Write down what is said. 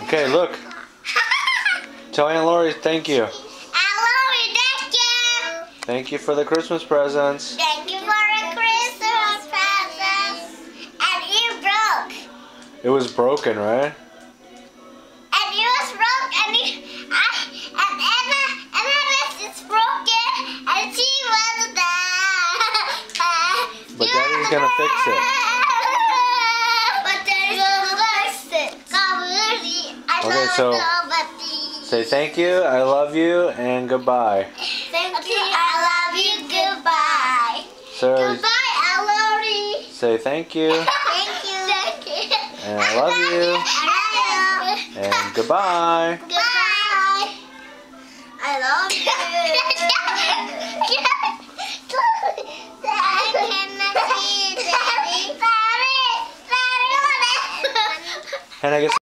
Okay, look. Tell Aunt Lori thank you. Aunt Lori, thank you. Thank you for the Christmas presents. Thank you for the Christmas presents. And you broke. It was broken, right? And you was broke, and Emma is broken, and she was there. But Daddy's gonna fix it. But Daddy's gonna fix it. Okay, so say thank you, I love you, and goodbye. Thank you, I love you, goodbye. So Goodbye, Ellery. say thank you, Thank you. Thank you. and I love you, and goodbye. Goodbye. I love you. I cannot see you, Daddy. And I guess